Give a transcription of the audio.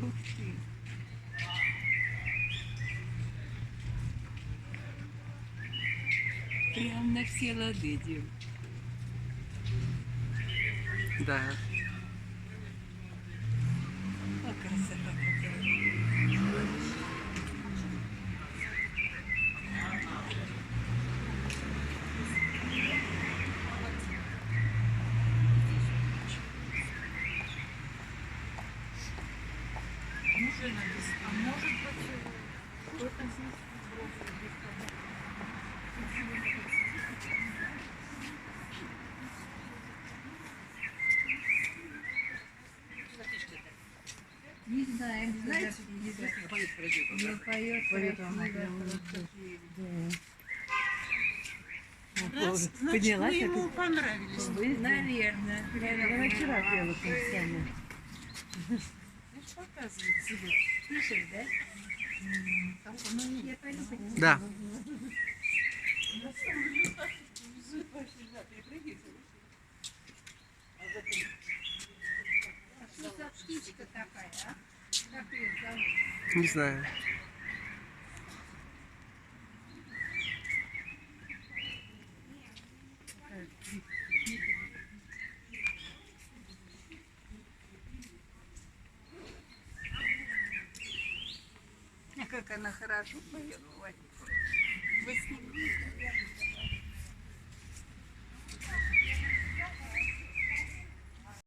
Ух ты. Прям на все лады, Дим. Да. О, красота какая. А может быть, кто-то здесь просто не знаем, знаете, Неизвестно, поет красиво. не поет Поет красиво, она прям просто. Раз, значит, Поднялась, вы а ему понравились. Наверное. Она вчера пела с Сами. Показывает себя. Слышали, да? Я пойду Да. Что за птичка такая, а? Как ее зовут? Не знаю. А как она хорошо поет, Вадик. Вы с ним?